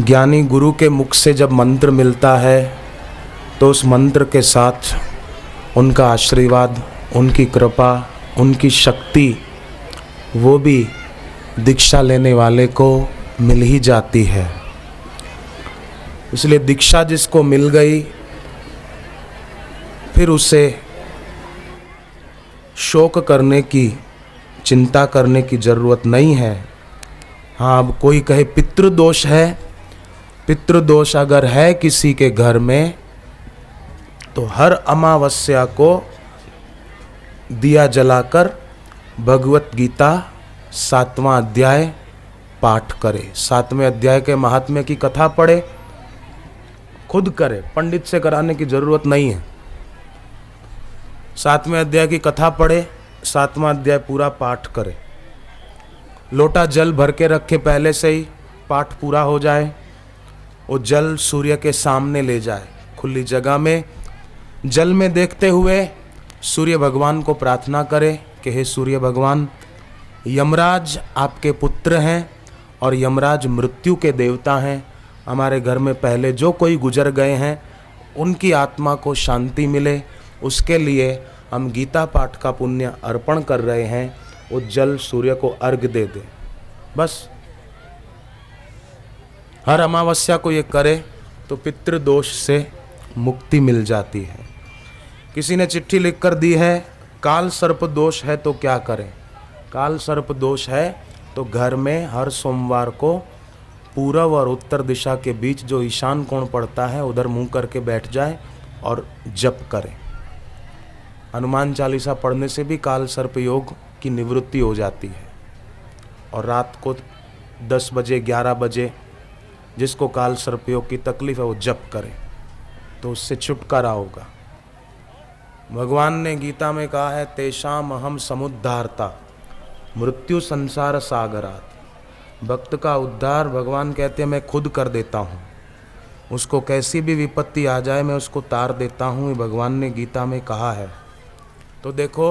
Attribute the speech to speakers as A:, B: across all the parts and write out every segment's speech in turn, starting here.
A: ज्ञानी गुरु के मुख से जब मंत्र मिलता है तो उस मंत्र के साथ उनका आशीर्वाद, उनकी कृपा, उनकी शक्ति वो भी दीक्षा लेने वाले को मिल ही जाती है। इसलिए दीक्षा जिसको मिल गई फिर उसे शोक करने की, चिंता करने की ज़रूरत नहीं है। हाँ, अब कोई कहे पितृदोष है, पितृदोष अगर है किसी के घर में तो हर अमावस्या को दिया जलाकर भगवत गीता 7वां अध्याय पाठ करे, 7वें अध्याय के महात्म्य की कथा पढ़े, खुद करे, पंडित से कराने की जरूरत नहीं है। 7वें अध्याय की कथा पढ़े, 7वां अध्याय पूरा पाठ करे, लोटा जल भर के रखे, पहले से ही पाठ पूरा हो जाए, वो जल सूर्य के सामने ले जाए, खुली जगह में जल में देखते हुए सूर्य भगवान को प्रार्थना करे कि हे सूर्य भगवान, यमराज आपके पुत्र हैं और यमराज मृत्यु के देवता हैं। हमारे घर में पहले जो कोई गुजर गए हैं उनकी आत्मा को शांति मिले, उसके लिए हम गीता पाठ का पुण्य अर्पण कर रहे हैं। वो जल सूर्य को अर्घ दे दे। बस हर अमावस्या को ये करे तो पितृदोष से मुक्ति मिल जाती है। किसी ने चिट्ठी लिखकर दी है, काल सर्प दोष है तो क्या करें? काल सर्प दोष है तो घर में हर सोमवार को पूर्व और उत्तर दिशा के बीच जो ईशान कोण पड़ता है उधर मुंह करके बैठ जाए और जप करें। हनुमान चालीसा पढ़ने से भी काल सर्प योग की निवृत्ति हो जाती है। और रात को 10 बजे 11 बजे जिसको काल सर्प योग की तकलीफ है वो जप करे तो उससे छुटकारा होगा। भगवान ने गीता में कहा है, तेषाम अहम समुद्धारता मृत्यु संसार सागरात। भक्त का उद्धार भगवान कहते हैं मैं खुद कर देता हूँ, उसको कैसी भी विपत्ति आ जाए मैं उसको तार देता हूँ, ये भगवान ने गीता में कहा है। तो देखो,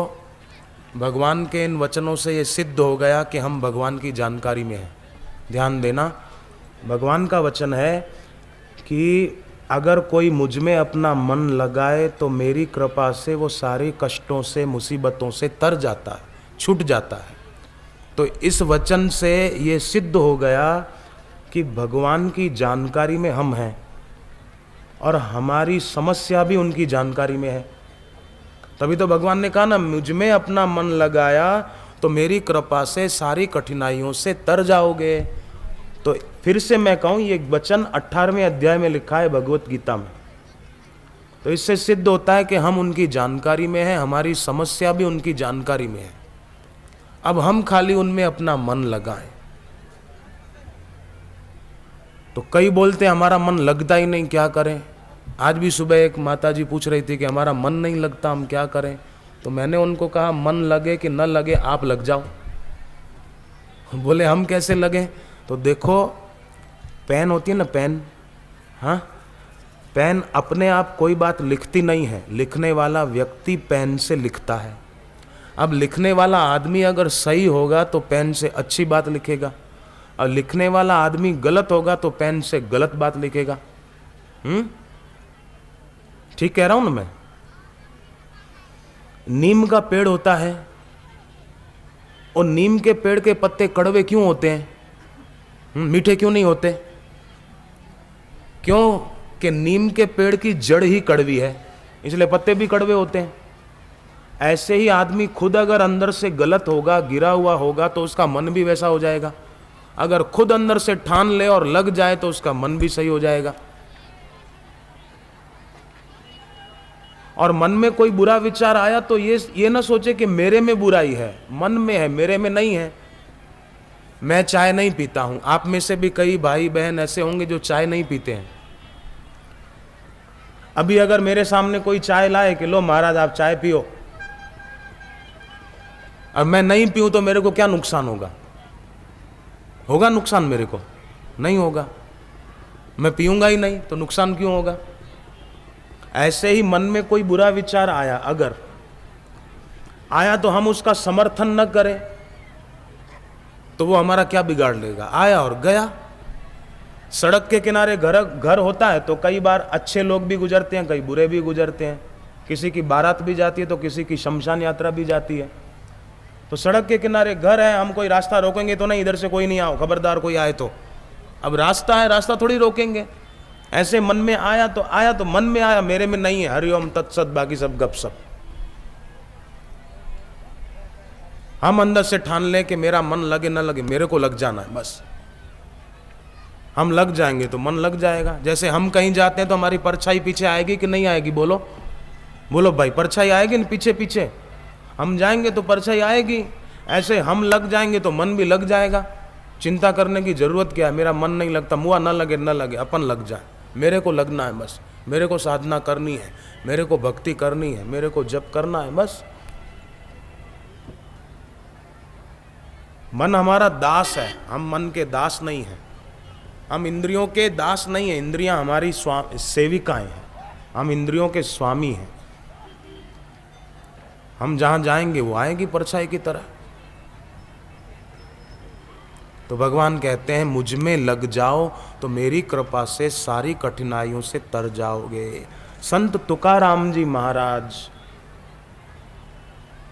A: भगवान के इन वचनों से ये सिद्ध हो गया कि हम भगवान की जानकारी में हैं। ध्यान देना, भगवान का वचन है कि अगर कोई मुझ में अपना मन लगाए तो मेरी कृपा से वो सारे कष्टों से, मुसीबतों से तर जाता है, छूट जाता है। तो इस वचन से ये सिद्ध हो गया कि भगवान की जानकारी में हम हैं और हमारी समस्या भी उनकी जानकारी में है। तभी तो भगवान ने कहा ना, मुझ में अपना मन लगाया तो मेरी कृपा से सारी कठिनाइयों से तर जाओगे। तो फिर से मैं कहूँ, ये वचन 18वें अध्याय में लिखा है भगवत गीता में। तो इससे सिद्ध होता है कि हम उनकी जानकारी में हैं, हमारी समस्या भी उनकी जानकारी में है। अब हम खाली उनमें अपना मन लगाएं। तो कई बोलते हैं हमारा मन लगता ही नहीं, क्या करें? आज भी सुबह एक माता जी पूछ रही थी कि हमारा मन नहीं लगता, हम क्या करें? तो मैंने उनको कहा, मन लगे कि न लगे आप लग जाओ। बोले हम कैसे लगे? तो देखो, पेन होती है ना, पेन, हाँ, पेन अपने आप कोई बात लिखती नहीं है, लिखने वाला व्यक्ति पेन से लिखता है। अब लिखने वाला आदमी अगर सही होगा तो पेन से अच्छी बात लिखेगा, और लिखने वाला आदमी गलत होगा तो पेन से गलत बात लिखेगा। ठीक कह रहा हूं ना मैं? नीम का पेड़ होता है और नीम के पेड़ के पत्ते कड़वे क्यों होते हैं? मीठे क्यों नहीं होते? क्यों कि नीम के पेड़ की जड़ ही कड़वी है, इसलिए पत्ते भी कड़वे होते हैं। ऐसे ही आदमी खुद अगर अंदर से गलत होगा, गिरा हुआ होगा, तो उसका मन भी वैसा हो जाएगा। अगर खुद अंदर से ठान ले और लग जाए तो उसका मन भी सही हो जाएगा। और मन में कोई बुरा विचार आया तो ये ना सोचे कि मेरे में बुराई है, मन में है, मेरे में नहीं है। मैं चाय नहीं पीता हूं, आप में से भी कई भाई बहन ऐसे होंगे जो चाय नहीं पीते हैं। अभी अगर मेरे सामने कोई चाय लाए कि लो महाराज आप चाय पियो, अब मैं नहीं पीऊं तो मेरे को क्या नुकसान होगा? होगा नुकसान? मेरे को नहीं होगा, मैं पीऊंगा ही नहीं, तो नुकसान क्यों होगा? ऐसे ही मन में कोई बुरा विचार आया, अगर आया तो हम उसका समर्थन न करें तो वो हमारा क्या बिगाड़ लेगा? आया और गया। सड़क के किनारे घर घर होता है तो कई बार अच्छे लोग भी गुजरते हैं, कई बुरे भी गुजरते हैं। किसी की बारात भी जाती है तो किसी की शमशान यात्रा भी जाती है। तो सड़क के किनारे घर है, हम कोई रास्ता रोकेंगे तो नहीं, इधर से कोई नहीं आओ, खबरदार कोई आए तो। अब रास्ता है, रास्ता थोड़ी रोकेंगे। ऐसे मन में आया तो मन में आया, मेरे में नहीं है, हरिओम तत्सत, बाकी सब गपशप। हम अंदर से ठान लें कि मेरा मन लगे न लगे, मेरे को लग जाना है बस। हम लग जाएंगे तो मन लग जाएगा। जैसे हम कहीं जाते हैं तो हमारी परछाई पीछे आएगी कि नहीं आएगी? बोलो बोलो भाई, परछाई आएगी न पीछे पीछे। हम जाएंगे तो परछाई आएगी। ऐसे हम लग जाएंगे तो मन भी लग जाएगा। चिंता करने की जरूरत क्या है? मेरा मन नहीं लगता, मुआ न लगे न लगे, अपन लग जाए। मेरे को लगना है बस, मेरे को साधना करनी है, मेरे को भक्ति करनी है, मेरे को जप करना है बस। मन हमारा दास है, हम मन के दास नहीं हैं। हम इंद्रियों के दास नहीं हैं, इंद्रियां हमारी सेविकाएं हैं, हम इंद्रियों के स्वामी हैं। हम जहां जाएंगे वो आएगी परछाई की तरह। तो भगवान कहते हैं मुझ में लग जाओ तो मेरी कृपा से सारी कठिनाइयों से तर जाओगे। संत तुकाराम जी महाराज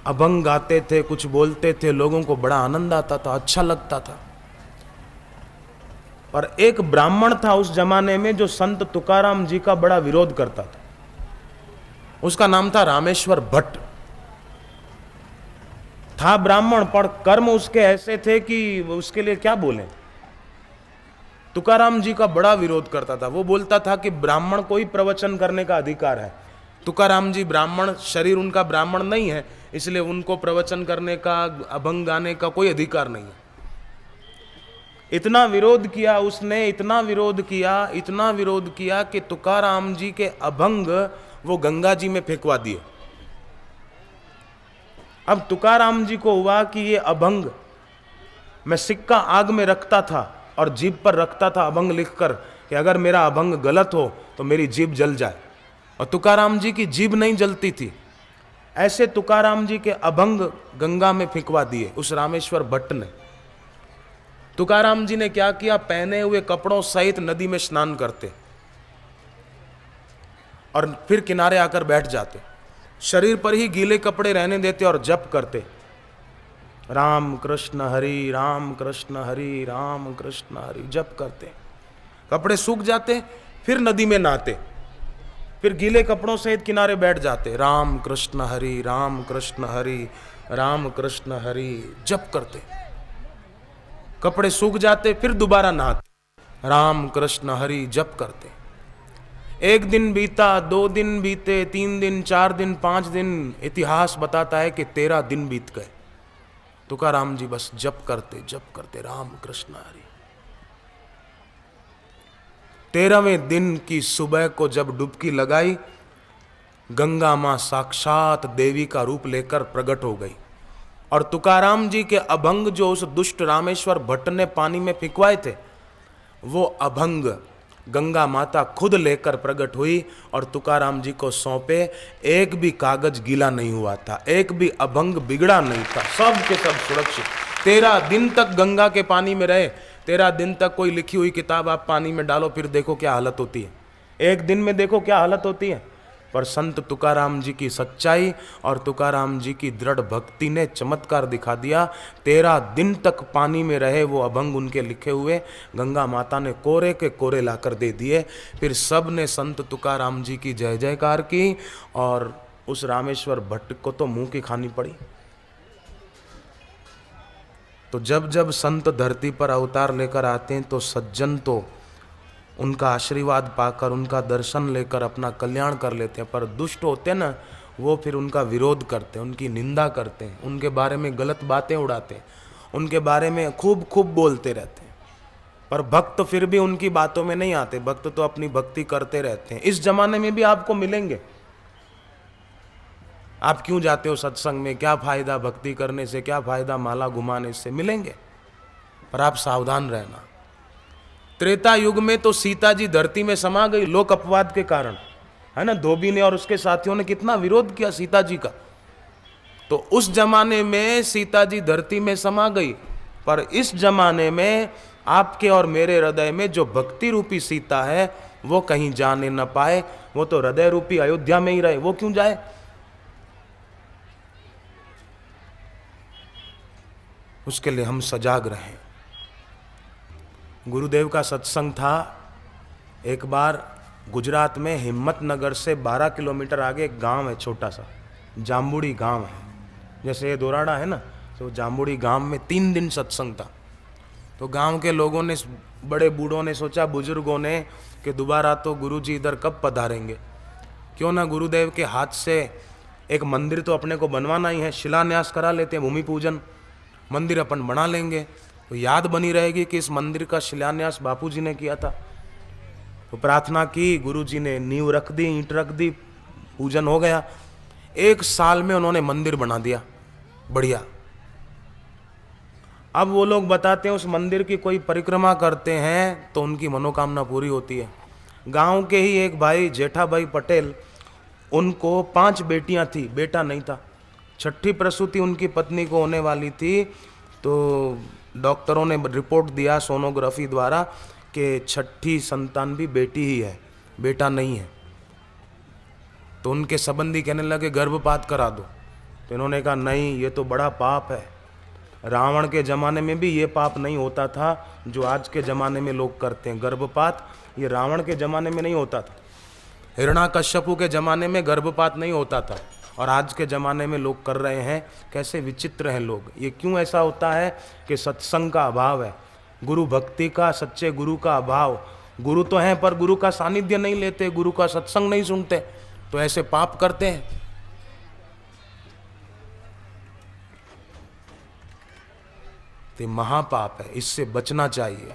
A: अभंग गाते थे, कुछ बोलते थे, लोगों को बड़ा आनंद आता था, अच्छा लगता था। पर एक ब्राह्मण था उस जमाने में जो संत तुकाराम जी का बड़ा विरोध करता था। उसका नाम था रामेश्वर भट्ट। था ब्राह्मण, पर कर्म उसके ऐसे थे कि उसके लिए क्या बोले। तुकाराम जी का बड़ा विरोध करता था। वो बोलता था कि ब्राह्मण को ही प्रवचन करने का अधिकार है। तुकाराम जी ब्राह्मण, शरीर उनका ब्राह्मण नहीं है, इसलिए उनको प्रवचन करने का, अभंग गाने का कोई अधिकार नहीं है। इतना विरोध किया उसने, इतना विरोध किया कि तुकाराम जी के अभंग वो गंगा जी में फेंकवा दिए। अब तुकाराम जी को हुआ कि ये अभंग मैं सिक्का आग में रखता था और जीभ पर रखता था अभंग लिखकर कि अगर मेरा अभंग गलत हो तो मेरी जीभ जल जाए। और तुकाराम जी की जीभ नहीं जलती थी। ऐसे तुकाराम जी के अभंग गंगा में फेंकवा दिए उस रामेश्वर भट्ट ने। तुकाराम जी ने क्या किया, पहने हुए कपड़ों सहित नदी में स्नान करते और फिर किनारे आकर बैठ जाते, शरीर पर ही गीले कपड़े रहने देते और जप करते, राम कृष्ण हरि राम कृष्ण हरि राम कृष्ण हरि, जप करते। कपड़े सूख जाते, फिर नदी में नहाते, फिर गीले कपड़ों सहित किनारे बैठ जाते, राम कृष्ण हरि राम कृष्ण हरि राम कृष्ण हरि, जप करते। कपड़े सूख जाते, फिर दोबारा नहाते, राम कृष्ण हरि, जप करते। एक दिन बीता, 2 दिन बीते, 3 दिन, 4 दिन, 5 दिन, इतिहास बताता है कि 13 दिन बीत गए। तुकाराम जी बस जप करते राम कृष्ण हरि। 13वें दिन की सुबह को जब डुबकी लगाई, गंगा मां साक्षात देवी का रूप लेकर प्रकट हो गई। और तुकाराम जी के अभंग जो उस दुष्ट रामेश्वर भट्ट ने पानी में फेंकवाए थे, वो अभंग गंगा माता खुद लेकर प्रकट हुई और तुकाराम जी को सौंपे। एक भी कागज गीला नहीं हुआ था, एक भी अभंग बिगड़ा नहीं था, सब के सब सुरक्षित। 13 दिन तक गंगा के पानी में रहे। 13 दिन तक कोई लिखी हुई किताब आप पानी में डालो, फिर देखो क्या हालत होती है। एक दिन में देखो क्या हालत होती है। पर संत तुकाराम जी की सच्चाई और तुकाराम जी की दृढ़ भक्ति ने चमत्कार दिखा दिया। 13 दिन तक पानी में रहे वो अभंग उनके लिखे हुए गंगा माता ने कोरे के कोरे लाकर दे दिए। फिर सब ने संत तुकाराम जी की जय जयकार की और उस रामेश्वर भट्ट को तो मुंह की खानी पड़ी। तो जब जब संत धरती पर अवतार लेकर आते हैं तो सज्जन तो उनका आशीर्वाद पाकर, उनका दर्शन लेकर अपना कल्याण कर लेते हैं। पर दुष्ट होते हैं ना, वो फिर उनका विरोध करते हैं, उनकी निंदा करते हैं, उनके बारे में गलत बातें उड़ाते हैं, उनके बारे में खूब खूब बोलते रहते हैं। पर भक्त फिर भी उनकी बातों में नहीं आते, भक्त तो अपनी भक्ति करते रहते हैं। इस जमाने में भी आपको मिलेंगे। आप क्यों जाते हो सत्संग में, क्या फायदा भक्ति करने से, क्या फायदा माला घुमाने से, मिलेंगे। पर आप सावधान रहना। त्रेता युग में तो सीता जी धरती में समा गई लोक अपवाद के कारण, है ना। धोबी ने और उसके साथियों ने कितना विरोध किया सीता जी का। तो उस जमाने में सीता जी धरती में समा गई। पर इस जमाने में आपके और मेरे हृदय में जो भक्ति रूपी सीता है वो कहीं जाने न पाए। वो तो हृदय रूपी अयोध्या में ही रहे, वो क्यों जाए? उसके लिए हम सजाग रहें। गुरुदेव का सत्संग था एक बार गुजरात में हिम्मतनगर से 12 किलोमीटर आगे एक गांव है, छोटा सा जाम्बुड़ी गांव है। जैसे ये दोराड़ा है ना, तो जाम्बुड़ी गांव में 3 दिन सत्संग था। तो गांव के लोगों ने, बड़े बूढ़ों ने सोचा, बुजुर्गों ने, कि दोबारा तो गुरुजी इधर कब पधारेंगे, क्यों ना गुरुदेव के हाथ से एक मंदिर तो अपने को बनवाना ही है, शिलान्यास करा लेते हैं, भूमि पूजन, मंदिर अपन बना लेंगे तो याद बनी रहेगी कि इस मंदिर का शिलान्यास बापूजी ने किया था। तो प्रार्थना की, गुरुजी ने नींव रख दी, ईंट रख दी, पूजन हो गया। 1 साल में उन्होंने मंदिर बना दिया, बढ़िया। अब वो लोग बताते हैं उस मंदिर की कोई परिक्रमा करते हैं तो उनकी मनोकामना पूरी होती है। गांव के ही एक भाई जेठा भाई पटेल, उनको 5 बेटियां थी, बेटा नहीं था। 6ठी प्रसूति उनकी पत्नी को होने वाली थी, तो डॉक्टरों ने रिपोर्ट दिया सोनोग्राफी द्वारा कि 6ठी संतान भी बेटी ही है, बेटा नहीं है। तो उनके संबंधी कहने लगे गर्भपात करा दो। तो इन्होंने कहा नहीं, ये तो बड़ा पाप है। रावण के ज़माने में भी ये पाप नहीं होता था जो आज के ज़माने में लोग करते हैं। गर्भपात ये रावण के ज़माने में नहीं होता था, हिरण्याकश्यपु के ज़माने में गर्भपात नहीं होता था, और आज के ज़माने में लोग कर रहे हैं। कैसे विचित्र हैं लोग। ये क्यों ऐसा होता है कि सत्संग का अभाव है, गुरु भक्ति का, सच्चे गुरु का अभाव। गुरु तो हैं पर गुरु का सानिध्य नहीं लेते, गुरु का सत्संग नहीं सुनते, तो ऐसे पाप करते हैं। तो महापाप है, इससे बचना चाहिए।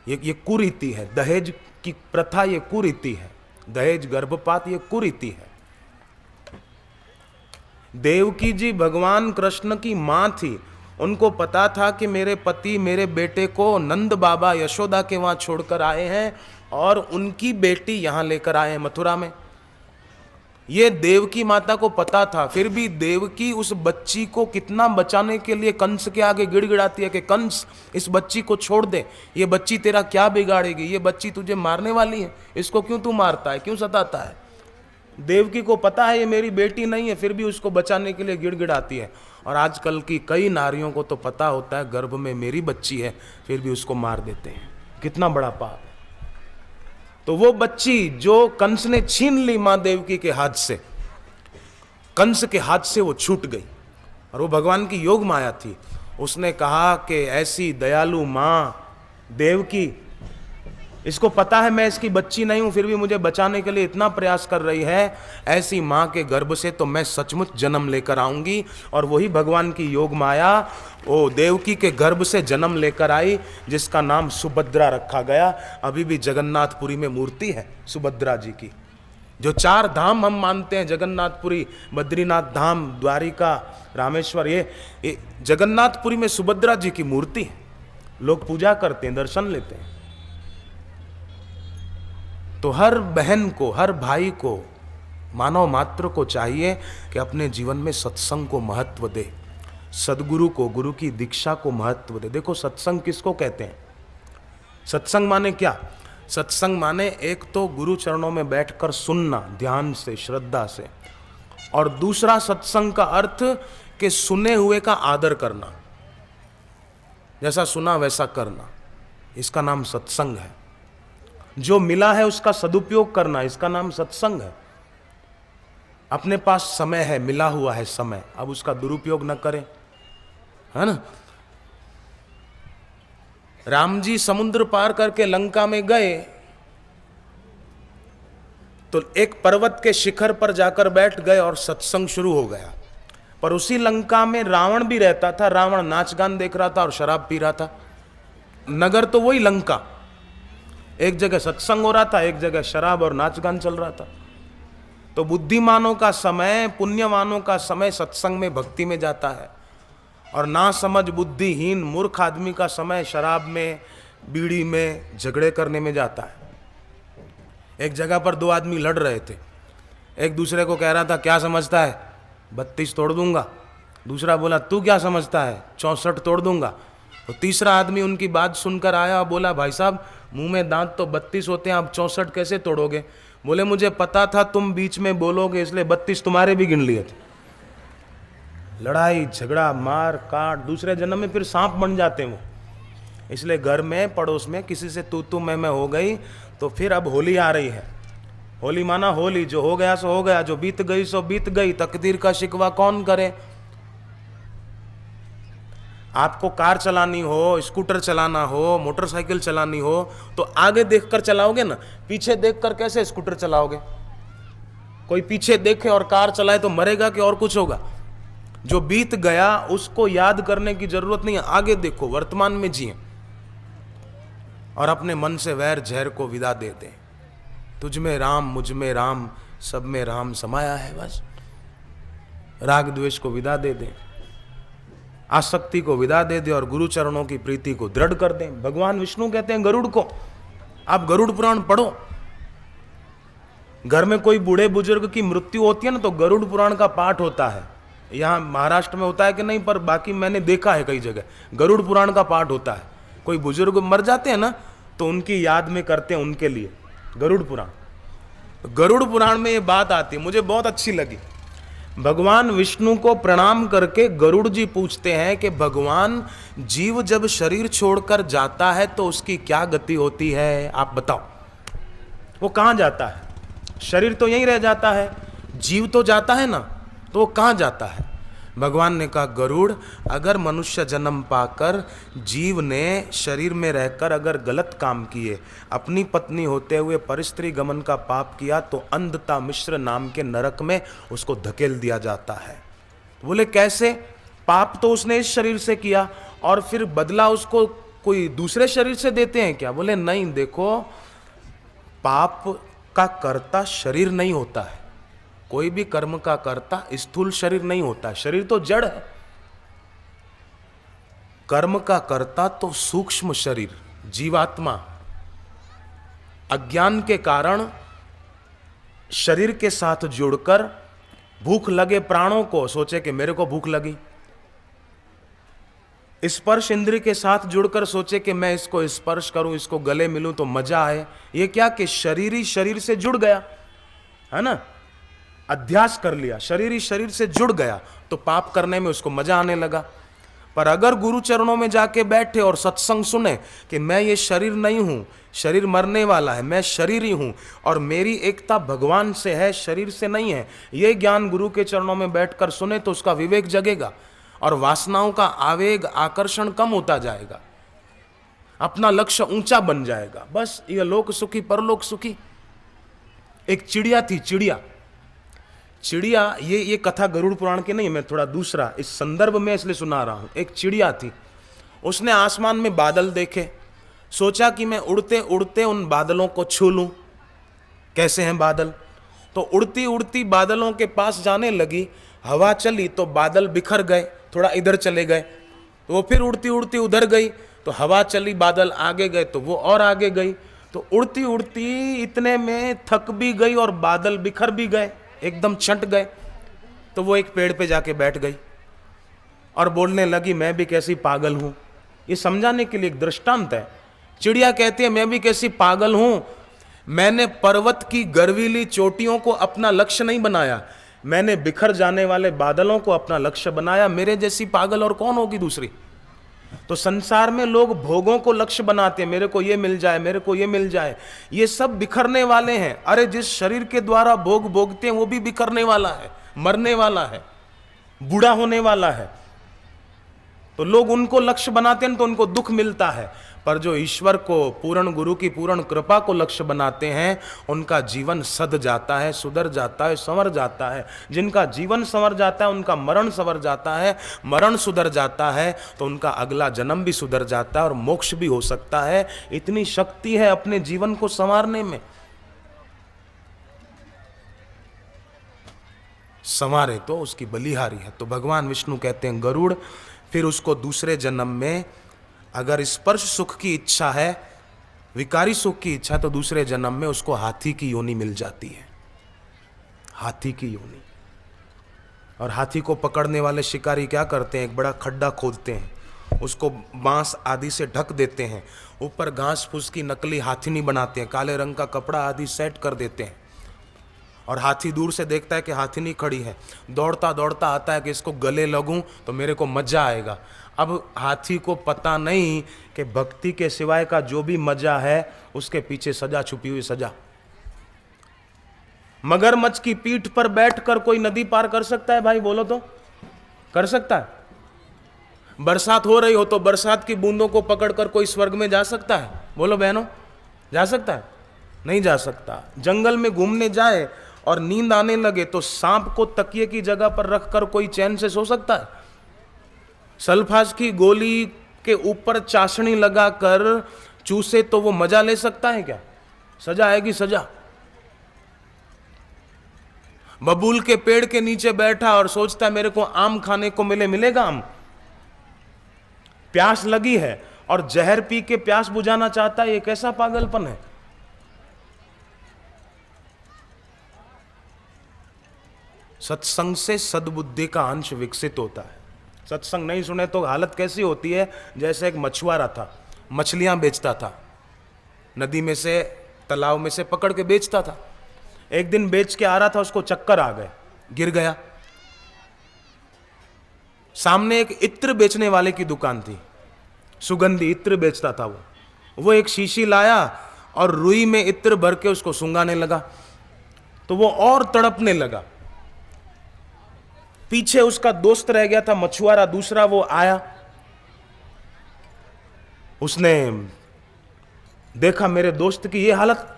A: ये कुरीति है, दहेज की प्रथा ये कुरीति है, दहेज गर्भपात ये कुरीति है। देवकी जी भगवान कृष्ण की मां थी, उनको पता था कि मेरे पति मेरे बेटे को नंद बाबा यशोदा के वहां छोड़कर आए हैं और उनकी बेटी यहां लेकर आए हैं मथुरा में। ये देवकी माता को पता था, फिर भी देवकी उस बच्ची को कितना बचाने के लिए कंस के आगे गिड़गिड़ाती है कि कंस इस बच्ची को छोड़ दे, ये बच्ची तेरा क्या बिगाड़ेगी, ये बच्ची तुझे मारने वाली है, इसको क्यों तू मारता है, क्यों सताता है। देवकी को पता है ये मेरी बेटी नहीं है, फिर भी उसको बचाने के लिए गिड़गिड़ाती है। और आजकल की कई नारियों को तो पता होता है गर्भ में मेरी बच्ची है, फिर भी उसको मार देते हैं। कितना बड़ा पाप है। तो वो बच्ची जो कंस ने छीन ली मां देवकी के हाथ से, कंस के हाथ से वो छूट गई, और वो भगवान की योग माया थी। उसने कहा कि ऐसी दयालु मां देवकी, इसको पता है मैं इसकी बच्ची नहीं हूं, फिर भी मुझे बचाने के लिए इतना प्रयास कर रही है, ऐसी मां के गर्भ से तो मैं सचमुच जन्म लेकर आऊंगी। और वही भगवान की योग माया वो देवकी के गर्भ से जन्म लेकर आई, जिसका नाम सुभद्रा रखा गया। अभी भी जगन्नाथपुरी में मूर्ति है सुभद्रा जी की। जो 4 धाम हम मानते हैं, जगन्नाथपुरी, बद्रीनाथ धाम, द्वारिका, रामेश्वर, ये जगन्नाथपुरी में सुभद्रा जी की मूर्ति है। लोग पूजा करते हैं, दर्शन लेते हैं। तो हर बहन को, हर भाई को, मानव मात्र को चाहिए कि अपने जीवन में सत्संग को महत्व दे, सदगुरु को, गुरु की दीक्षा को महत्व दे। देखो सत्संग किसको कहते हैं? सत्संग माने क्या? सत्संग माने एक तो गुरु चरणों में बैठकर सुनना ध्यान से, श्रद्धा से, और दूसरा सत्संग का अर्थ कि सुने हुए का आदर करना, जैसा सुना वैसा करना, इसका नाम सत्संग है। जो मिला है उसका सदुपयोग करना, इसका नाम सत्संग है। अपने पास समय है, मिला हुआ है समय, अब उसका दुरुपयोग न करें, है ना। राम जी समुद्र पार करके लंका में गए तो एक पर्वत के शिखर पर जाकर बैठ गए और सत्संग शुरू हो गया। पर उसी लंका में रावण भी रहता था। रावण नाच गान देख रहा था और शराब पी रहा था। नगर तो वही लंका, एक जगह सत्संग हो रहा था, एक जगह शराब और नाच गान चल रहा था। तो बुद्धिमानों का समय, पुण्यवानों का समय सत्संग में, भक्ति में जाता है, और ना समझ बुद्धिहीन मूर्ख आदमी का समय शराब में, बीड़ी में, झगड़े करने में जाता है। एक जगह पर 2 आदमी लड़ रहे थे। एक दूसरे को कह रहा था क्या समझता है, 32 तोड़ दूंगा। दूसरा बोला तू क्या समझता है, 64 तोड़ दूंगा। तो तीसरा आदमी उनकी बात सुनकर आया और बोला, भाई साहब मुंह में दांत तो 32 होते हैं, आप 64 कैसे तोड़ोगे? बोले, मुझे पता था तुम बीच में बोलोगे इसलिए 32 तुम्हारे भी गिन लिए थे। लड़ाई झगड़ा मार काट, दूसरे जन्म में फिर सांप बन जाते हैं वो। इसलिए घर में पड़ोस में किसी से तू मैं हो गई तो फिर अब होली आ रही है। होली माना होली, जो हो गया सो हो गया, जो बीत गई सो बीत गई, तकदीर का शिकवा कौन करे। आपको कार चलानी हो, स्कूटर चलाना हो, मोटरसाइकिल चलानी हो तो आगे देखकर चलाओगे ना, पीछे देखकर कैसे स्कूटर चलाओगे? कोई पीछे देखे और कार चलाए तो मरेगा कि और कुछ होगा? जो बीत गया उसको याद करने की जरूरत नहीं है, आगे देखो, वर्तमान में जिए और अपने मन से वैर झैर को विदा दे दें। तुझ में राम, मुझ में राम, सब में राम समाया है। बस राग द्वेष को विदा दे दें, आसक्ति को विदा दे दे और गुरु चरणों की प्रीति को दृढ़ कर दें। भगवान विष्णु कहते हैं गरुड़ को, आप गरुड़ पुराण पढ़ो। घर में कोई बूढ़े बुजुर्ग की मृत्यु होती है ना तो गरुड़ पुराण का पाठ होता है। यहाँ महाराष्ट्र में होता है कि नहीं, पर बाकी मैंने देखा है कई जगह गरुड़ पुराण का पाठ होता है। कोई बुजुर्ग मर जाते हैं ना तो उनकी याद में करते हैं, उनके लिए गरुड़ पुराण। गरुड़ पुराण में ये बात आती है, मुझे बहुत अच्छी लगी। भगवान विष्णु को प्रणाम करके गरुड़ जी पूछते हैं कि भगवान, जीव जब शरीर छोड़कर जाता है तो उसकी क्या गति होती है, आप बताओ। वो कहाँ जाता है? शरीर तो यहीं रह जाता है, जीव तो जाता है ना, तो वो कहाँ जाता है? भगवान ने कहा, गरुड़, अगर मनुष्य जन्म पाकर जीव ने शरीर में रहकर अगर गलत काम किए, अपनी पत्नी होते हुए परिस्त्री गमन का पाप किया, तो अंधता मिश्र नाम के नरक में उसको धकेल दिया जाता है। बोले कैसे? पाप तो उसने इस शरीर से किया और फिर बदला उसको कोई दूसरे शरीर से देते हैं क्या? बोले नहीं, देखो, पाप का कर्ता शरीर नहीं होता है। कोई भी कर्म का कर्ता स्थूल शरीर नहीं होता है, शरीर तो जड़ है। कर्म का कर्ता तो सूक्ष्म शरीर, जीवात्मा। अज्ञान के कारण शरीर के साथ जुड़कर भूख लगे प्राणों को सोचे कि मेरे को भूख लगी, स्पर्श इंद्रिय के साथ जुड़कर सोचे कि मैं इसको स्पर्श करूं, इसको गले मिलूं तो मजा आए। ये क्या कि शरीर ही शरीर से जुड़ गया है ना, अध्यास कर लिया, शरीर ही शरीर से जुड़ गया तो पाप करने में उसको मजा आने लगा। पर अगर गुरु चरणों में जाके बैठे और सत्संग सुने कि मैं ये शरीर नहीं हूं, शरीर मरने वाला है, मैं शरीर ही हूं और मेरी एकता भगवान से है, शरीर से नहीं है, ये ज्ञान गुरु के चरणों में बैठकर सुने तो उसका विवेक जगेगा और वासनाओं का आवेग आकर्षण कम होता जाएगा, अपना लक्ष्य ऊंचा बन जाएगा। बस ये लोक सुखी परलोक सुखी। एक चिड़िया थी, चिड़िया, ये कथा गरुड़ पुराण की नहीं, मैं थोड़ा दूसरा इस संदर्भ में इसलिए सुना रहा हूं। एक चिड़िया थी, उसने आसमान में बादल देखे, सोचा कि मैं उड़ते उड़ते उन बादलों को छू लूं, कैसे हैं बादल। तो उड़ती उड़ती बादलों के पास जाने लगी, हवा चली तो बादल बिखर गए, थोड़ा इधर चले गए, तो वो फिर उड़ती उड़ती उधर गई, तो हवा चली, बादल आगे गए तो वो और आगे गई, तो उड़ती उड़ती इतने में थक भी गई और बादल बिखर भी गए, एकदम छंट गए। तो वो एक पेड़ पे जाके बैठ गई और बोलने लगी, मैं भी कैसी पागल हूं। ये समझाने के लिए एक दृष्टांत है। चिड़िया कहती है, मैं भी कैसी पागल हूं, मैंने पर्वत की गर्वीली चोटियों को अपना लक्ष्य नहीं बनाया, मैंने बिखर जाने वाले बादलों को अपना लक्ष्य बनाया। मेरे जैसी पागल और कौन होगी दूसरी। तो संसार में लोग भोगों को लक्ष्य बनाते हैं, मेरे को ये मिल जाए, मेरे को ये मिल जाए, ये सब बिखरने वाले हैं। अरे जिस शरीर के द्वारा भोग भोगते हैं वो भी बिखरने वाला है, मरने वाला है, बूढ़ा होने वाला है। तो लोग उनको लक्ष्य बनाते हैं तो उनको दुख मिलता है, पर जो ईश्वर को, पूर्ण गुरु की पूर्ण कृपा को लक्ष्य बनाते हैं उनका जीवन सध जाता है, सुधर जाता है, संवर जाता है। जिनका जीवन संवर जाता है उनका मरण संवर जाता है, मरण सुधर जाता है तो उनका अगला जन्म भी सुधर जाता है और मोक्ष भी हो सकता है। इतनी शक्ति है अपने जीवन को संवारने में। संवारे तो उसकी बलिहारी है। तो भगवान विष्णु कहते हैं गरुड़, फिर उसको दूसरे जन्म में अगर स्पर्श सुख की इच्छा है, विकारी सुख की इच्छा, तो दूसरे जन्म में उसको हाथी की योनि मिल जाती है, हाथी की योनि। और हाथी को पकड़ने वाले शिकारी क्या करते हैं, एक बड़ा खड्डा खोदते हैं उसको बांस आदि से ढक देते हैं, ऊपर घास फूस की नकली हाथिनी बनाते हैं, काले रंग का कपड़ा आदि सेट कर देते हैं, और हाथी दूर से देखता है कि हाथिनी खड़ी है, दौड़ता दौड़ता आता है कि इसको गले लगूं तो मेरे को मजा आएगा। अब हाथी को पता नहीं कि भक्ति के सिवाय का जो भी मजा है उसके पीछे सजा छुपी हुई सजा। मगरमच्छ की पीठ पर बैठकर कोई नदी पार कर सकता है भाई? बोलो तो, कर सकता है? बरसात हो रही हो तो बरसात की बूंदों को पकड़कर कोई स्वर्ग में जा सकता है? बोलो बहनों, जा सकता है? नहीं जा सकता। जंगल में घूमने जाए और नींद आने लगे तो सांप को तकिए की जगह पर रखकर कोई चैन से सो सकता है? सल्फास की गोली के ऊपर चाशनी लगाकर चूसे तो वो मजा ले सकता है क्या? सजा आएगी, सजा। बबूल के पेड़ के नीचे बैठा और सोचता है मेरे को आम खाने को मिलेगा आम। प्यास लगी है और जहर पी के प्यास बुझाना चाहता है, ये कैसा पागलपन है? सत्संग से सद्बुद्धि का अंश विकसित होता है। सत्संग नहीं सुने तो हालत कैसी होती है? जैसे एक मछुआरा था, मछलियां बेचता था, नदी में से तालाब में से पकड़ के बेचता था। एक दिन बेच के आ रहा था, उसको चक्कर आ गए, गिर गया। सामने एक इत्र बेचने वाले की दुकान थी, सुगंधी इत्र बेचता था वो एक शीशी लाया और रुई में इत्र भर के उसको सुंगाने लगा, तो वो और तड़पने लगा। पीछे उसका दोस्त रह गया था मछुआरा दूसरा, वो आया, उसने देखा मेरे दोस्त की ये हालत,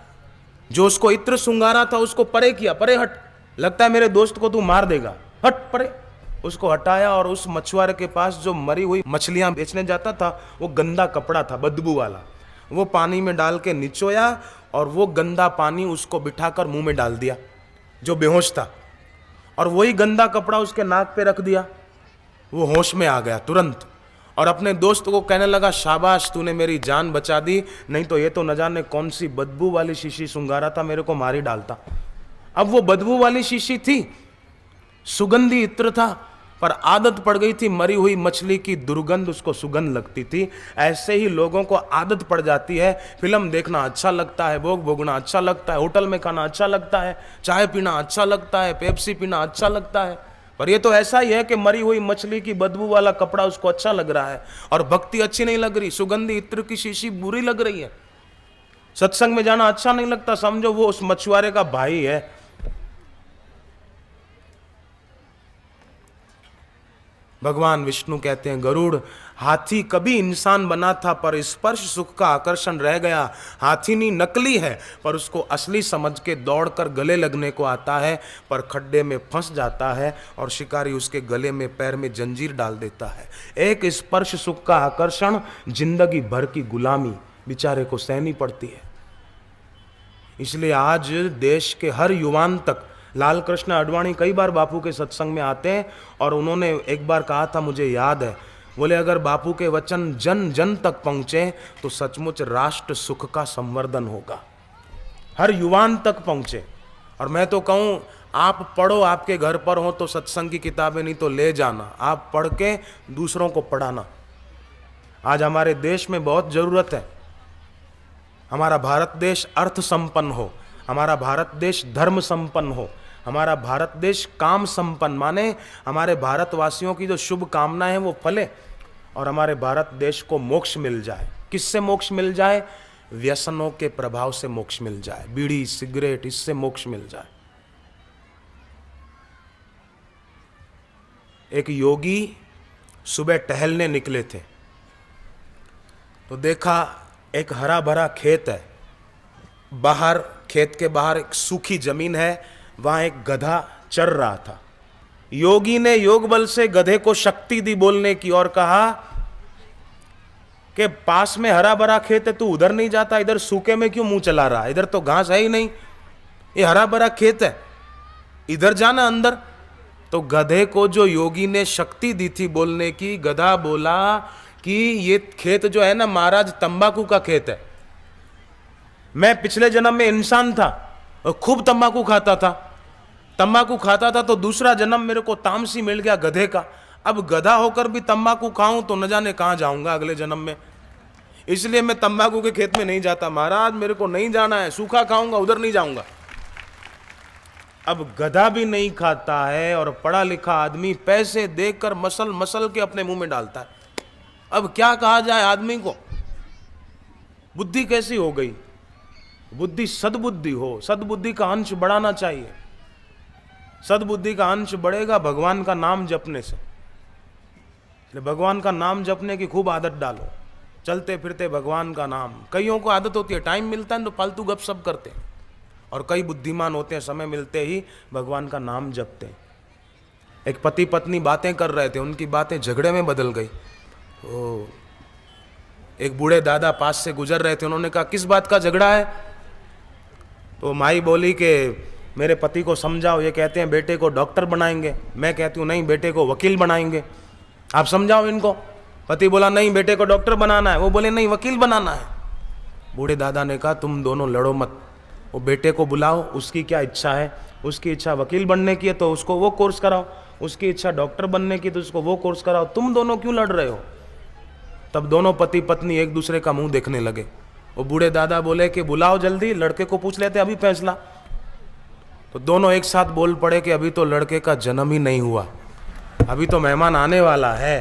A: जो उसको इत्र सुंगा रहा था उसको परे किया, परे हट, लगता है मेरे दोस्त को तू मार देगा, हट परे। उसको हटाया और उस मछुआरे के पास जो मरी हुई मछलियां बेचने जाता था, वो गंदा कपड़ा था बदबू वाला, वो पानी में डाल के निचोया और वो गंदा पानी उसको बिठाकर मुंह में डाल दिया जो बेहोश था, और वही गंदा कपड़ा उसके नाक पे रख दिया। वो होश में आ गया तुरंत और अपने दोस्त को कहने लगा, शाबाश तूने मेरी जान बचा दी, नहीं तो ये तो न जाने कौन सी बदबू वाली शीशी सुंगा रहा था, मेरे को मार ही डालता। अब वो बदबू वाली शीशी थी, सुगंधी इत्र था, पर आदत पड़ गई थी, मरी हुई मछली की दुर्गंध उसको सुगंध लगती थी। ऐसे ही लोगों को आदत पड़ जाती है, फिल्म देखना अच्छा लगता है, भोग भोगना अच्छा लगता है, होटल में खाना अच्छा लगता है, चाय पीना अच्छा लगता है, पेप्सी पीना अच्छा लगता है, पर ये तो ऐसा ही है कि मरी हुई मछली की बदबू वाला कपड़ा उसको अच्छा लग रहा है और भक्ति अच्छी नहीं लग रही, सुगंधी इत्र की शीशी बुरी लग रही है, सत्संग में जाना अच्छा नहीं लगता। समझो वो उस मछुआरे का भाई है। भगवान विष्णु कहते हैं, गरुड़ हाथी कभी इंसान बना था पर स्पर्श सुख का आकर्षण रह गया। हाथीनी नकली है पर उसको असली समझ के दौड़कर गले लगने को आता है, पर खड्डे में फंस जाता है और शिकारी उसके गले में पैर में जंजीर डाल देता है। एक स्पर्श सुख का आकर्षण, जिंदगी भर की गुलामी बेचारे को सहनी पड़ती है। इसलिए आज देश के हर युवान तक, लाल कृष्ण आडवाणी कई बार बापू के सत्संग में आते हैं और उन्होंने एक बार कहा था, मुझे याद है, बोले अगर बापू के वचन जन जन तक पहुंचे तो सचमुच राष्ट्र सुख का संवर्धन होगा, हर युवान तक पहुंचे। और मैं तो कहूं, आप पढ़ो, आपके घर पर हो तो सत्संग की किताबें नहीं तो ले जाना, आप पढ़ के दूसरों को पढ़ाना। आज हमारे देश में बहुत जरूरत है, हमारा भारत देश अर्थ संपन्न हो, हमारा भारत देश धर्म संपन्न हो, हमारा भारत देश काम संपन्न, माने हमारे भारतवासियों की जो शुभ कामनाएं हैं वो फले और हमारे भारत देश को मोक्ष मिल जाए। किससे मोक्ष मिल जाए? व्यसनों के प्रभाव से मोक्ष मिल जाए, बीड़ी सिगरेट, इससे मोक्ष मिल जाए। एक योगी सुबह टहलने निकले थे तो देखा एक हरा भरा खेत है, बाहर खेत के बाहर एक सूखी जमीन है, वहां एक गधा चर रहा था। योगी ने योग बल से गधे को शक्ति दी बोलने की और कहा कि पास में हरा भरा खेत है, तू उधर नहीं जाता, इधर सूखे में क्यों मुंह चला रहा है, इधर तो घास है ही नहीं, ये हरा भरा खेत है, इधर जाना अंदर। तो गधे को जो योगी ने शक्ति दी थी बोलने की, गधा बोला कि ये खेत जो है ना महाराज, तंबाकू का खेत है, मैं पिछले जन्म में इंसान था और खूब तंबाकू खाता था, तंबाकू खाता था तो दूसरा जन्म मेरे को तामसी मिल गया गधे का, अब गधा होकर भी तंबाकू खाऊं तो न जाने कहां जाऊंगा अगले जन्म में, इसलिए मैं तंबाकू के खेत में नहीं जाता। महाराज मेरे को नहीं जाना है, सूखा खाऊंगा, उधर नहीं जाऊंगा। अब गधा भी नहीं खाता है और पढ़ा लिखा आदमी पैसे देकर मसल मसल के अपने मुंह में डालता है। अब क्या कहा जाए आदमी को? बुद्धि कैसी हो गई? बुद्धि सद्बुद्धि हो, सद्बुद्धि का अंश बढ़ाना चाहिए। सद्बुद्धि का अंश बढ़ेगा भगवान का नाम जपने से। भगवान का नाम जपने की खूब आदत डालो, चलते फिरते भगवान का नाम। कईयों को आदत होती है, टाइम मिलता है तो फालतू गपशप करते हैं, और कई बुद्धिमान होते हैं समय मिलते ही भगवान का नाम जपते हैं। एक पति पत्नी बातें कर रहे थे, उनकी बातें झगड़े में बदल गई। तो एक बूढ़े दादा पास से गुजर रहे थे, उन्होंने कहा किस बात का झगड़ा है? तो माई बोली कि मेरे पति को समझाओ, ये कहते हैं बेटे को डॉक्टर बनाएंगे, मैं कहती हूँ नहीं बेटे को वकील बनाएंगे, आप समझाओ इनको। पति बोला नहीं बेटे को डॉक्टर बनाना है, वो बोले नहीं वकील बनाना है। बूढ़े दादा ने कहा तुम दोनों लड़ो मत, वो बेटे को बुलाओ, उसकी क्या इच्छा है, उसकी इच्छा वकील बनने की है तो उसको वो कोर्स कराओ, उसकी इच्छा डॉक्टर बनने की तो उसको वो कोर्स कराओ, तुम दोनों क्यों लड़ रहे हो? तब दोनों पति पत्नी एक दूसरे का मुंह देखने लगे। वो बूढ़े दादा बोले कि बुलाओ जल्दी, लड़के को पूछ लेते अभी फैसला। तो दोनों एक साथ बोल पड़े कि अभी तो लड़के का जन्म ही नहीं हुआ, अभी तो मेहमान आने वाला है,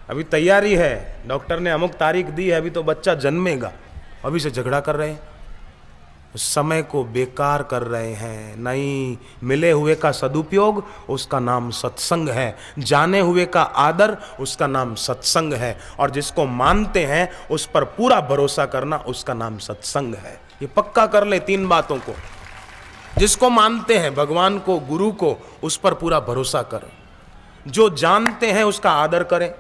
A: अभी तैयारी है, डॉक्टर ने अमुक तारीख दी है, अभी तो बच्चा जन्मेगा, अभी से झगड़ा कर रहे हैं, समय को बेकार कर रहे हैं। नहीं, मिले हुए का सदुपयोग उसका नाम सत्संग है, जाने हुए का आदर उसका नाम सत्संग है, और जिसको मानते हैं उस पर पूरा भरोसा करना उसका नाम सत्संग है। ये पक्का कर ले तीन बातों को। जिसको मानते हैं, भगवान को, गुरु को, उस पर पूरा भरोसा करें। जो जानते हैं उसका आदर करें,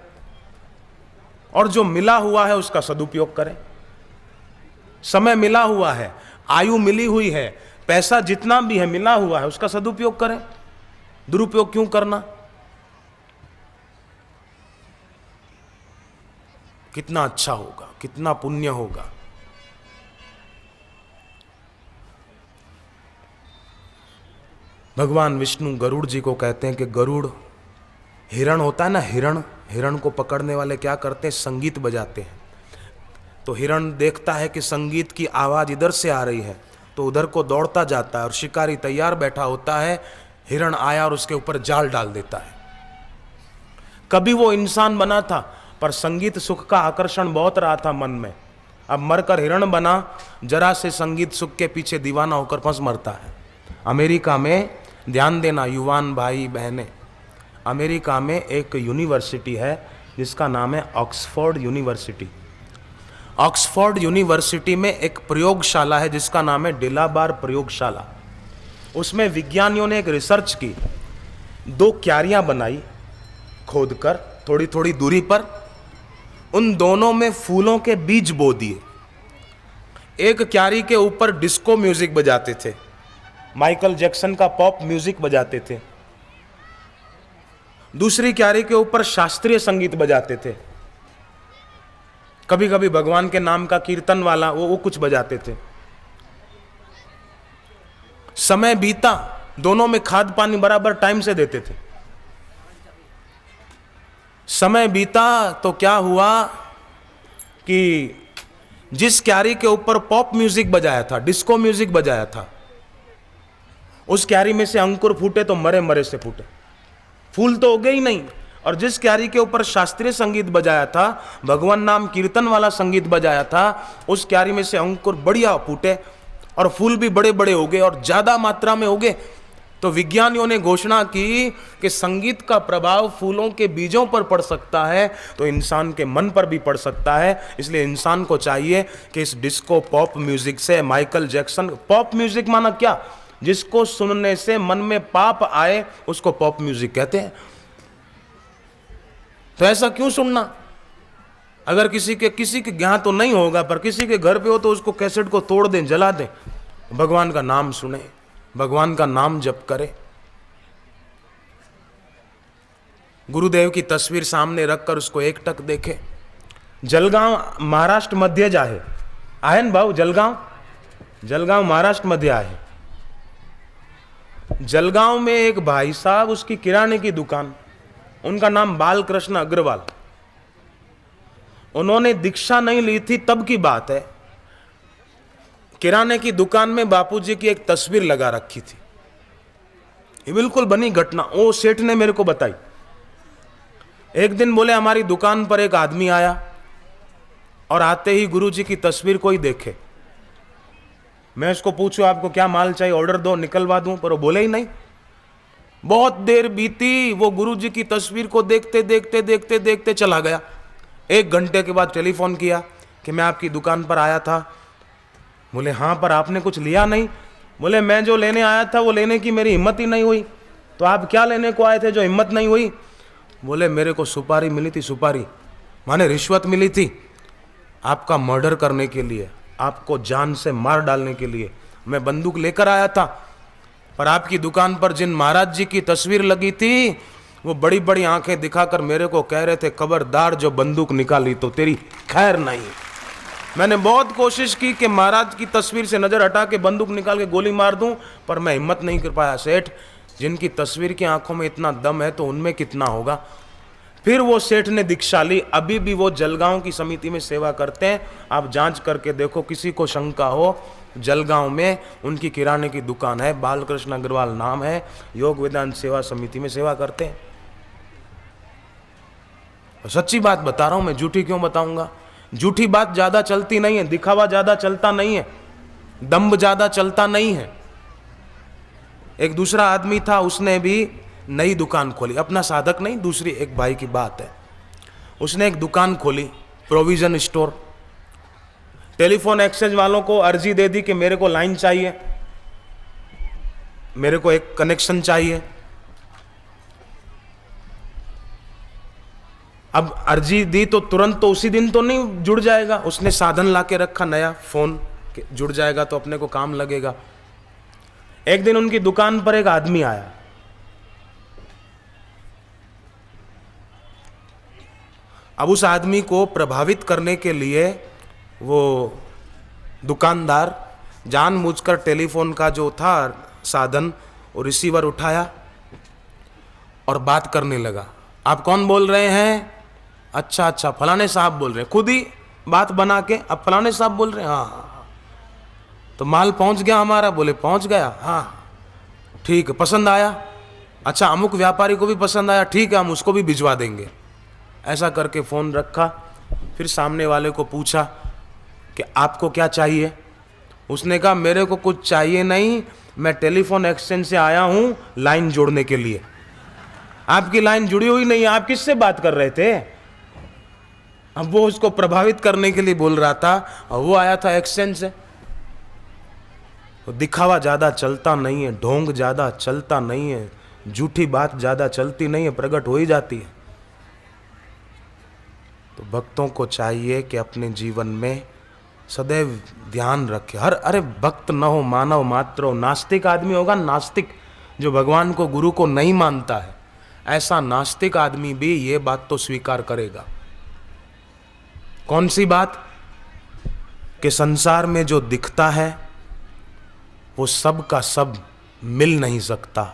A: और जो मिला हुआ है उसका सदुपयोग करें। समय मिला हुआ है, आयु मिली हुई है, पैसा जितना भी है मिला हुआ है, उसका सदुपयोग करें। दुरुपयोग क्यों करना? कितना अच्छा होगा, कितना पुण्य होगा। भगवान विष्णु गरुड़ जी को कहते हैं कि गरुड़, हिरण होता है ना, हिरण को पकड़ने वाले क्या करते हैं? संगीत बजाते हैं। तो हिरण देखता है कि संगीत की आवाज़ इधर से आ रही है तो उधर को दौड़ता जाता है, और शिकारी तैयार बैठा होता है, हिरण आया और उसके ऊपर जाल डाल देता है। कभी वो इंसान बना था पर संगीत सुख का आकर्षण बहुत रहा था मन में, अब मरकर हिरण बना, जरा से संगीत सुख के पीछे दीवाना होकर फंस मरता है। अमेरिका में, ध्यान देना युवान भाई बहनें, अमेरिका में एक यूनिवर्सिटी है जिसका नाम है ऑक्सफोर्ड यूनिवर्सिटी। ऑक्सफोर्ड यूनिवर्सिटी में एक प्रयोगशाला है जिसका नाम है डिलाबार प्रयोगशाला। उसमें विज्ञानियों ने एक रिसर्च की, दो क्यारियां बनाई खोदकर थोड़ी थोड़ी दूरी पर, उन दोनों में फूलों के बीज बो दिए। एक क्यारी के ऊपर डिस्को म्यूजिक बजाते थे, माइकल जैक्सन का पॉप म्यूजिक बजाते थे, दूसरी क्यारी के ऊपर शास्त्रीय संगीत बजाते थे, कभी कभी भगवान के नाम का कीर्तन वाला वो कुछ बजाते थे। समय बीता, दोनों में खाद पानी बराबर टाइम से देते थे। समय बीता तो क्या हुआ कि जिस क्यारी के ऊपर पॉप म्यूजिक बजाया था, डिस्को म्यूजिक बजाया था, उस क्यारी में से अंकुर फूटे तो मरे मरे से फूटे, फूल तो उगे ही नहीं। और जिस क्यारी के ऊपर शास्त्रीय संगीत बजाया था, भगवान नाम कीर्तन वाला संगीत बजाया था, उस क्यारी में से अंकुर बढ़िया फूटे और फूल भी बड़े बड़े हो गए और ज्यादा मात्रा में हो गए। तो विज्ञानियों ने घोषणा की कि संगीत का प्रभाव फूलों के बीजों पर पड़ सकता है तो इंसान के मन पर भी पड़ सकता है। इसलिए इंसान को चाहिए कि इस डिस्को पॉप म्यूजिक से, माइकल जैक्सन, पॉप म्यूजिक माना क्या? जिसको सुनने से मन में पाप आए उसको पॉप म्यूजिक कहते हैं। तो ऐसा क्यों सुनना? अगर किसी के यहाँ तो नहीं होगा पर किसी के घर पे हो तो उसको कैसेट को तोड़ दें, जला दें, भगवान का नाम सुने, भगवान का नाम जप करे। गुरुदेव की तस्वीर सामने रखकर उसको एकटक देखे। जलगांव महाराष्ट्र मध्य जाए आहे न भाऊ, जलगांव महाराष्ट्र मध्य आहे। जलगांव में एक भाई साहब, उसकी किराने की दुकान, उनका नाम बालकृष्ण अग्रवाल। उन्होंने दीक्षा नहीं ली थी, तब की बात है। किराने की दुकान में बापूजी की एक तस्वीर लगा रखी थी। ये बिल्कुल बनी घटना, वो सेठ ने मेरे को बताई। एक दिन बोले हमारी दुकान पर एक आदमी आया और आते ही गुरुजी की तस्वीर कोई देखे। मैं उसको पूछूं आपको क्या माल चाहिए, ऑर्डर दो, निकलवा दूं, पर वो बोले ही नहीं। बहुत देर बीती, वो गुरुजी की तस्वीर को देखते देखते देखते देखते चला गया। 1 घंटे के बाद टेलीफोन किया कि मैं आपकी दुकान पर आया था। बोले हाँ, पर आपने कुछ लिया नहीं। बोले मैं जो लेने आया था वो लेने की मेरी हिम्मत ही नहीं हुई। तो आप क्या लेने को आए थे जो हिम्मत नहीं हुई? बोले मेरे को सुपारी मिली थी, सुपारी माने रिश्वत मिली थी आपका मर्डर करने के लिए, आपको जान से मार डालने के लिए। मैं बंदूक लेकर आया था, पर आपकी दुकान पर जिन महाराज जी की तस्वीर लगी थी वो बड़ी बड़ी आंखें दिखाकर मेरे को कह रहे थे खबरदार जो बंदूक निकाली तो तेरी खैर नहीं। मैंने बहुत कोशिश की कि महाराज की तस्वीर से नजर हटा के बंदूक निकाल के गोली मार दूं, पर मैं हिम्मत नहीं कर पाया। सेठ, जिनकी तस्वीर की आंखों में इतना दम है तो उनमें कितना होगा। फिर वो सेठ ने दीक्षा ली। अभी भी वो जलगांव की समिति में सेवा करते हैं। आप जांच करके देखो, किसी को शंका हो, जलगांव में उनकी किराने की दुकान है, बालकृष्ण अग्रवाल नाम है, योग वेदांत सेवा समिति में सेवा करते हैं। सच्ची बात बता रहा हूं मैं, झूठी क्यों बताऊंगा। झूठी बात ज्यादा चलती नहीं है, दिखावा ज्यादा चलता नहीं है, दम्भ ज्यादा चलता नहीं है। एक दूसरा आदमी था, उसने भी नई दुकान खोली, अपना साधक नहीं, दूसरी एक भाई की बात है। उसने एक दुकान खोली, प्रोविजन स्टोर। टेलीफोन एक्सचेंज वालों को अर्जी दे दी कि मेरे को लाइन चाहिए, मेरे को एक कनेक्शन चाहिए। अब अर्जी दी तो तुरंत तो उसी दिन तो नहीं जुड़ जाएगा। उसने साधन लाके रखा नया, फोन जुड़ जाएगा तो अपने को काम लगेगा। एक दिन उनकी दुकान पर एक आदमी आया। अब उस आदमी को प्रभावित करने के लिए वो दुकानदार जानबूझकर टेलीफोन का जो था साधन, वो रिसीवर उठाया और बात करने लगा। आप कौन बोल रहे हैं? अच्छा अच्छा, फलाने साहब बोल रहे हैं। खुद ही बात बना के अब फलाने साहब बोल रहे हैं। हाँ, तो माल पहुंच गया हमारा? बोले पहुंच गया। हाँ ठीक है, पसंद आया? अच्छा, अमुक व्यापारी को भी पसंद आया, ठीक है हम उसको भी भिजवा देंगे। ऐसा करके फ़ोन रखा। फिर सामने वाले को पूछा कि आपको क्या चाहिए? उसने कहा मेरे को कुछ चाहिए नहीं, मैं टेलीफोन एक्सचेंज से आया हूँ लाइन जोड़ने के लिए। आपकी लाइन जुड़ी हुई नहीं है, आप किससे बात कर रहे थे? अब वो उसको प्रभावित करने के लिए बोल रहा था और वो आया था एक्सचेंज से। तो दिखावा ज़्यादा चलता नहीं है, ढोंग ज़्यादा चलता नहीं है, झूठी बात ज़्यादा चलती नहीं है, प्रकट हो ही जाती है। तो भक्तों को चाहिए कि अपने जीवन में सदैव ध्यान रखे। अरे भक्त न हो मानव मात्र हो। नास्तिक आदमी होगा, नास्तिक जो भगवान को गुरु को नहीं मानता है, ऐसा नास्तिक आदमी भी ये बात तो स्वीकार करेगा। कौन सी बात? कि संसार में जो दिखता है वो सब का सब मिल नहीं सकता,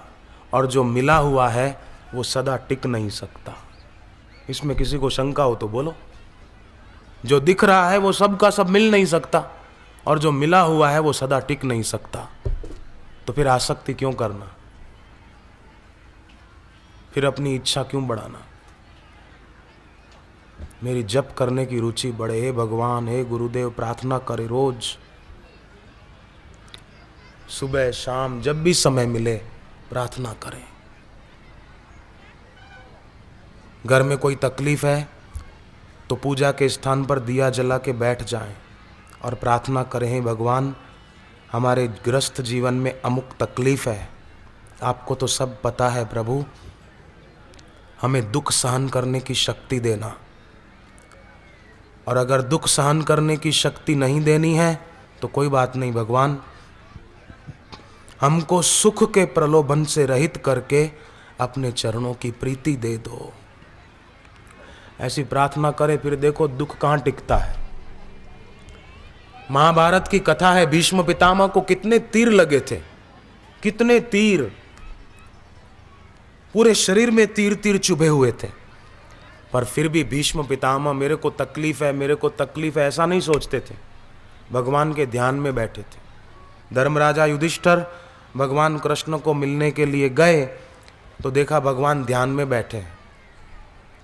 A: और जो मिला हुआ है वो सदा टिक नहीं सकता। इसमें किसी को शंका हो तो बोलो। जो दिख रहा है वो सब का सब मिल नहीं सकता, और जो मिला हुआ है वो सदा टिक नहीं सकता। तो फिर आसक्ति क्यों करना? फिर अपनी इच्छा क्यों बढ़ाना? मेरी जप करने की रुचि बढ़े, हे भगवान, हे गुरुदेव, प्रार्थना करे रोज, सुबह शाम जब भी समय मिले प्रार्थना करें। घर में कोई तकलीफ है तो पूजा के स्थान पर दिया जला के बैठ जाएं और प्रार्थना करें, हे भगवान, हमारे ग्रस्त जीवन में अमुक तकलीफ है, आपको तो सब पता है प्रभु, हमें दुख सहन करने की शक्ति देना। और अगर दुख सहन करने की शक्ति नहीं देनी है तो कोई बात नहीं भगवान, हमको सुख के प्रलोभन से रहित करके अपने चरणों की प्रीति दे दो। ऐसी प्रार्थना करे, फिर देखो दुख कहाँ टिकता है। महाभारत की कथा है, भीष्म पितामह को कितने तीर लगे थे, कितने तीर। पूरे शरीर में तीर तीर चुभे हुए थे, पर फिर भी भीष्म पितामह मेरे को तकलीफ है, मेरे को तकलीफ है, ऐसा नहीं सोचते थे। भगवान के ध्यान में बैठे थे। धर्मराजा युधिष्ठिर भगवान कृष्ण को मिलने के लिए गए तो देखा भगवान ध्यान में बैठे हैं।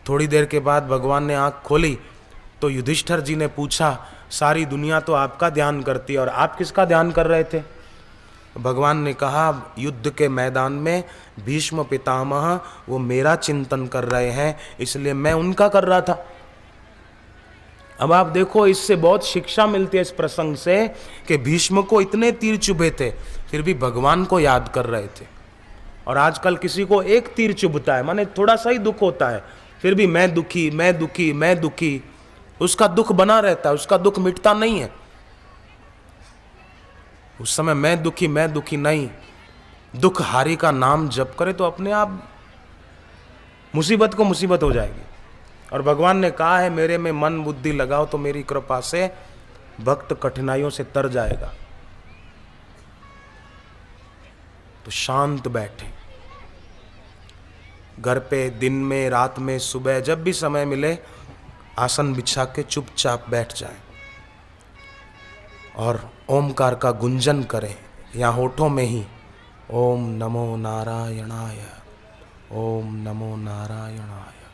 A: थोड़ी देर के बाद भगवान ने आंख खोली तो युधिष्ठिर जी ने पूछा, सारी दुनिया तो आपका ध्यान करती है और आप किसका ध्यान कर रहे थे? भगवान ने कहा, युद्ध के मैदान में भीष्म पितामह वो मेरा चिंतन कर रहे हैं, इसलिए मैं उनका कर रहा था। अब आप देखो, इससे बहुत शिक्षा मिलती है इस प्रसंग से कि भीष्म को इतने तीर चुभे थे फिर भी भगवान को याद कर रहे थे। और आजकल किसी को एक तीर चुभता है, माने थोड़ा सा ही दुख होता है, फिर भी मैं दुखी, मैं दुखी, मैं दुखी, उसका दुख बना रहता है, उसका दुख मिटता नहीं है। उस समय मैं दुखी नहीं, दुख हारी का नाम जप करे तो अपने आप मुसीबत को मुसीबत हो जाएगी। और भगवान ने कहा है, मेरे में मन बुद्धि लगाओ तो मेरी कृपा से भक्त कठिनाइयों से तर जाएगा। तो शांत बैठे, घर पे दिन में, रात में, सुबह, जब भी समय मिले आसन बिछा के चुपचाप बैठ जाए और ओमकार का गुंजन करें, या होठों में ही ओम नमो नारायणाय, ओम नमो नारायणाय।